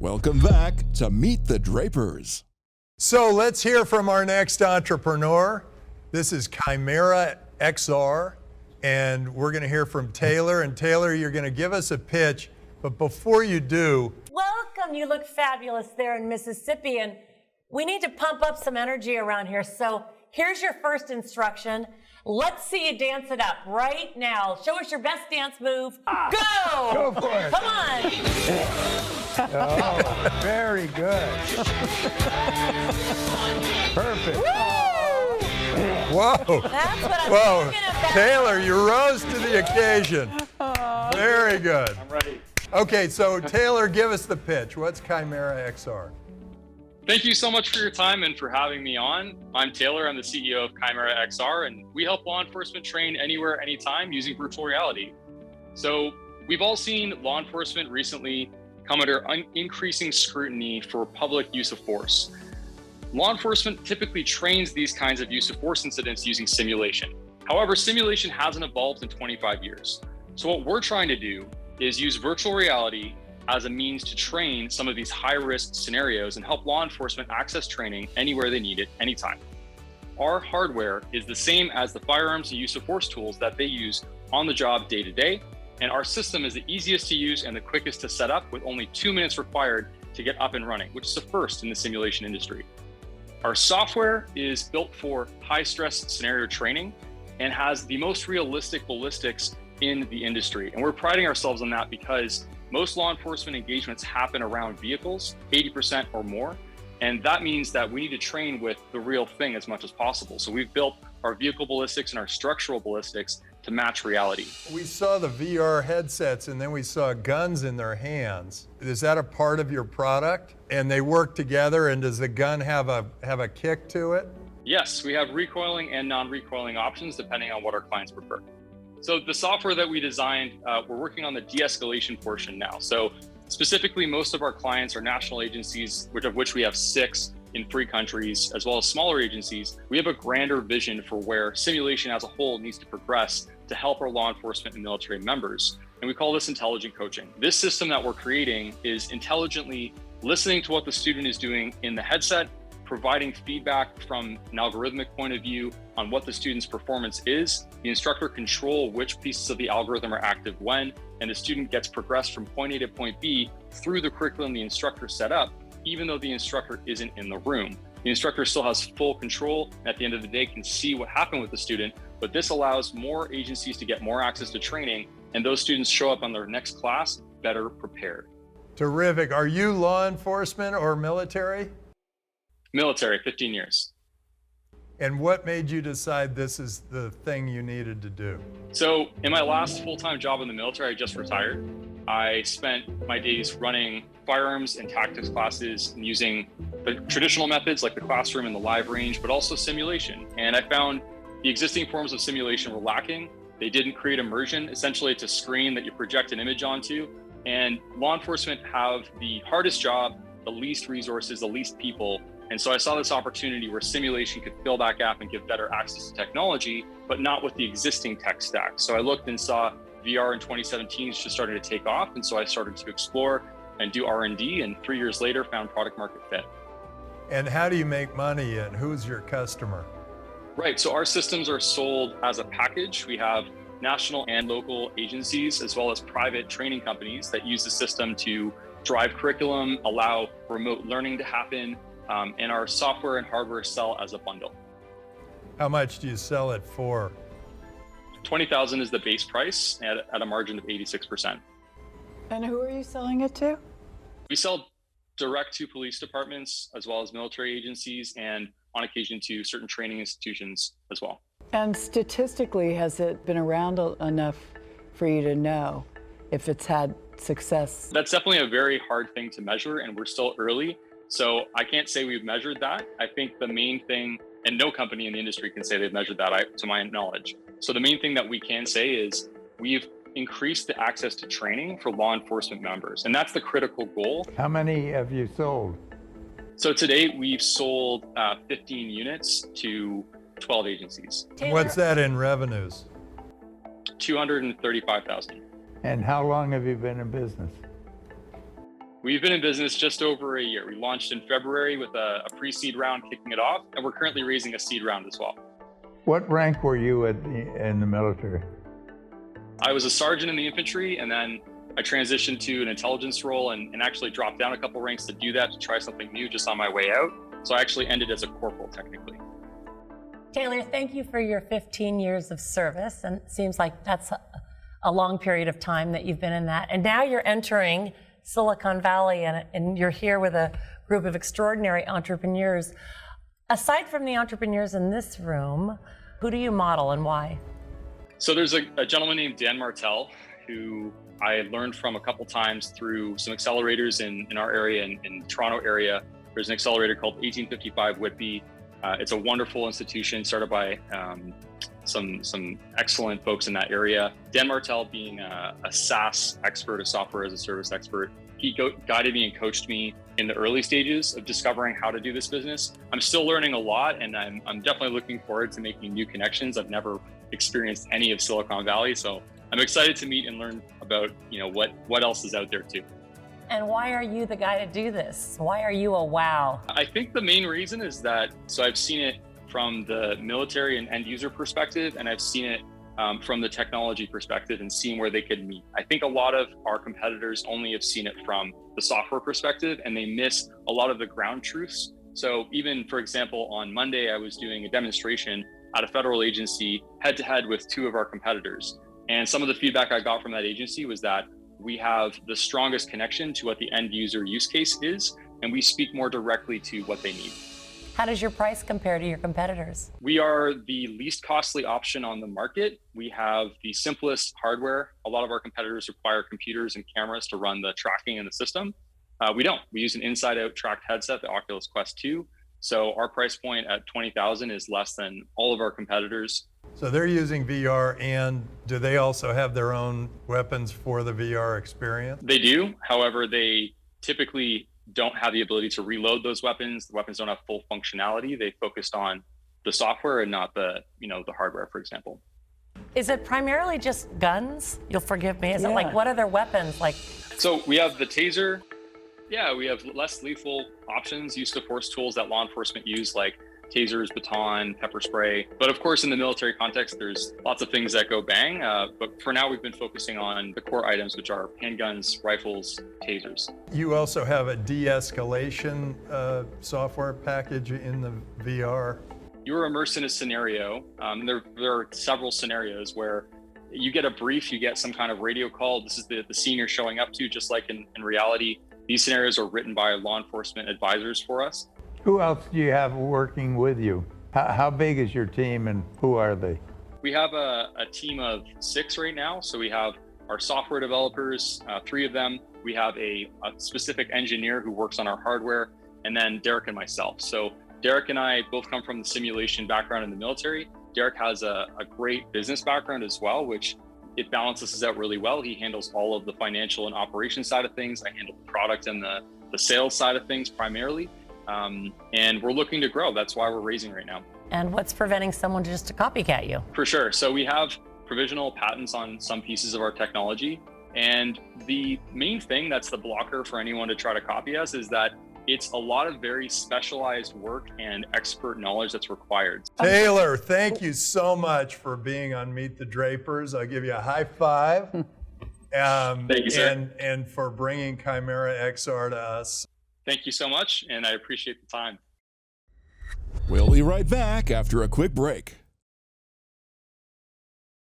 Welcome back to Meet the Drapers. So let's hear from our next entrepreneur. This is Chimera XR, and we're going to hear from Taylor. And Taylor, you're going to give us a pitch, but before you do... Welcome, you look fabulous there in Mississippi, and we need to pump up some energy around here. So here's your first instruction. Let's see you dance it up right now. Show us your best dance move. Go! Go for it. Come on. Oh, very good. Perfect. Woo! Whoa. That's what I'm Whoa. talking about. Taylor, you rose to the occasion. Very good. I'm ready. Okay, so Taylor, give us the pitch. What's Chimera XR? Thank you so much for your time and for having me on. I'm Taylor. I'm the CEO of Chimera XR, and we help law enforcement train anywhere, anytime using virtual reality. So we've all seen law enforcement recently come under increasing scrutiny for public use of force. Law enforcement typically trains these kinds of use of force incidents using simulation. However, simulation hasn't evolved in 25 years. So what we're trying to do is use virtual reality as a means to train some of these high-risk scenarios and help law enforcement access training anywhere they need it, anytime. Our hardware is the same as the firearms and use of force tools that they use on the job day to day, and our system is the easiest to use and the quickest to set up, with only 2 minutes required to get up and running, which is the first in the simulation industry. Our software is built for high-stress scenario training and has the most realistic ballistics in the industry, and we're priding ourselves on that because most law enforcement engagements happen around vehicles, 80% or more. And that means that we need to train with the real thing as much as possible. So we've built our vehicle ballistics and our structural ballistics to match reality. We saw the VR headsets and then we saw guns in their hands. Is that a part of your product? And they work together, and does the gun have a kick to it? Yes, we have recoiling and non-recoiling options depending on what our clients prefer. So the software that we designed, we're working on the de-escalation portion now. So specifically, most of our clients are national agencies, of which we have 6 in 3 countries, as well as smaller agencies. We have a grander vision for where simulation as a whole needs to progress to help our law enforcement and military members. And we call this intelligent coaching. This system that we're creating is intelligently listening to what the student is doing in the headset, providing feedback from an algorithmic point of view on what the student's performance is. The instructor controls which pieces of the algorithm are active when, and the student gets progressed from point A to point B through the curriculum the instructor set up, even though the instructor isn't in the room. The instructor still has full control, and at the end of the day can see what happened with the student, but this allows more agencies to get more access to training, and those students show up on their next class better prepared. Terrific. Are you law enforcement or military? Military, 15 years. And what made you decide this is the thing you needed to do? So in my last full-time job in the military, I just retired. I spent my days running firearms and tactics classes and using the traditional methods like the classroom and the live range, but also simulation. And I found the existing forms of simulation were lacking. They didn't create immersion. Essentially, it's a screen that you project an image onto. And law enforcement have the hardest job, the least resources, the least people. And so I saw this opportunity where simulation could fill that gap and give better access to technology, but not with the existing tech stack. So I looked and saw VR in 2017 is just starting to take off. And so I started to explore and do R&D, and 3 years later found product market fit. And how do you make money, and who's your customer? Right, so our systems are sold as a package. We have national and local agencies, as well as private training companies that use the system to drive curriculum, allow remote learning to happen, and our software and hardware sell as a bundle. How much do you sell it for? $20,000 is the base price at a margin of 86%. And who are you selling it to? We sell direct to police departments, as well as military agencies, and on occasion to certain training institutions as well. And statistically, has it been around enough for you to know if it's had success? That's definitely a very hard thing to measure, and we're still early. So I can't say we've measured that. I think the main thing, and no company in the industry can say they've measured that to my knowledge. So the main thing that we can say is we've increased the access to training for law enforcement members, and that's the critical goal. How many have you sold? So to date, we've sold 15 units to 12 agencies. What's that in revenues? 235,000. And how long have you been in business? We've been in business just over a year. We launched in February with a pre-seed round kicking it off, and we're currently raising a seed round as well. What rank were you in the military? I was a sergeant in the infantry, and then I transitioned to an intelligence role and actually dropped down a couple ranks to do that, to try something new just on my way out. So I actually ended as a corporal technically. Taylor, thank you for your 15 years of service. And it seems like that's a long period of time that you've been in that. And now you're entering Silicon Valley and you're here with a group of extraordinary entrepreneurs. Aside from the entrepreneurs in this room, who do you model and why? So there's a gentleman named Dan Martell who I learned from a couple times through some accelerators in our area, in Toronto area. There's an accelerator called 1855 Whitby. It's a wonderful institution started by some excellent folks in that area. Dan Martell being a SaaS expert, a software as a service expert, he guided me and coached me in the early stages of discovering how to do this business. I'm still learning a lot, and I'm definitely looking forward to making new connections. I've never experienced any of Silicon Valley, so I'm excited to meet and learn about what else is out there too. And why are you the guy to do this? Why are you a wow? I think the main reason is that, so I've seen it from the military and end user perspective, and I've seen it from the technology perspective and seeing where they could meet. I think a lot of our competitors only have seen it from the software perspective, and they miss a lot of the ground truths. So even, for example, on Monday, I was doing a demonstration at a federal agency head to head with two of our competitors. And some of the feedback I got from that agency was that we have the strongest connection to what the end user use case is, and we speak more directly to what they need. How does your price compare to your competitors? We are the least costly option on the market. We have the simplest hardware. A lot of our competitors require computers and cameras to run the tracking in the system. We don't. We use an inside-out tracked headset, the Oculus Quest 2. So our price point at $20,000 is less than all of our competitors. So they're using VR, and do they also have their own weapons for the VR experience? They do. However, they typically don't have the ability to reload those weapons. The weapons don't have full functionality. They focused on the software and not the hardware, for example. Is it primarily just guns? You'll forgive me. Is it like, what other weapons? Like, so we have the taser. Yeah, we have less lethal options, use of force tools that law enforcement use, like tasers, baton, pepper spray. But of course, in the military context, there's lots of things that go bang. But for now, we've been focusing on the core items, which are handguns, rifles, tasers. You also have a de-escalation software package in the VR. You're immersed in a scenario. There are several scenarios where you get a brief, you get some kind of radio call. This is the scene you're showing up to, just like in reality. These scenarios are written by law enforcement advisors for us. Who else do you have working with you? How big is your team and who are they? We have a team of 6 right now. So we have our software developers, 3 of them. We have a specific engineer who works on our hardware, and then Derek and myself. So Derek and I both come from the simulation background in the military. Derek has a great business background as well, which it balances us out really well. He handles all of the financial and operation side of things. I handle the product and the sales side of things primarily. And we're looking to grow. That's why we're raising right now. And what's preventing someone just to copycat you? For sure. So we have provisional patents on some pieces of our technology. And the main thing that's the blocker for anyone to try to copy us is that it's a lot of very specialized work and expert knowledge that's required. Taylor, thank you so much for being on Meet the Drapers. I'll give you a high five. Thank you, sir. And for bringing Chimera XR to us. Thank you so much, and I appreciate the time. We'll be right back after a quick break.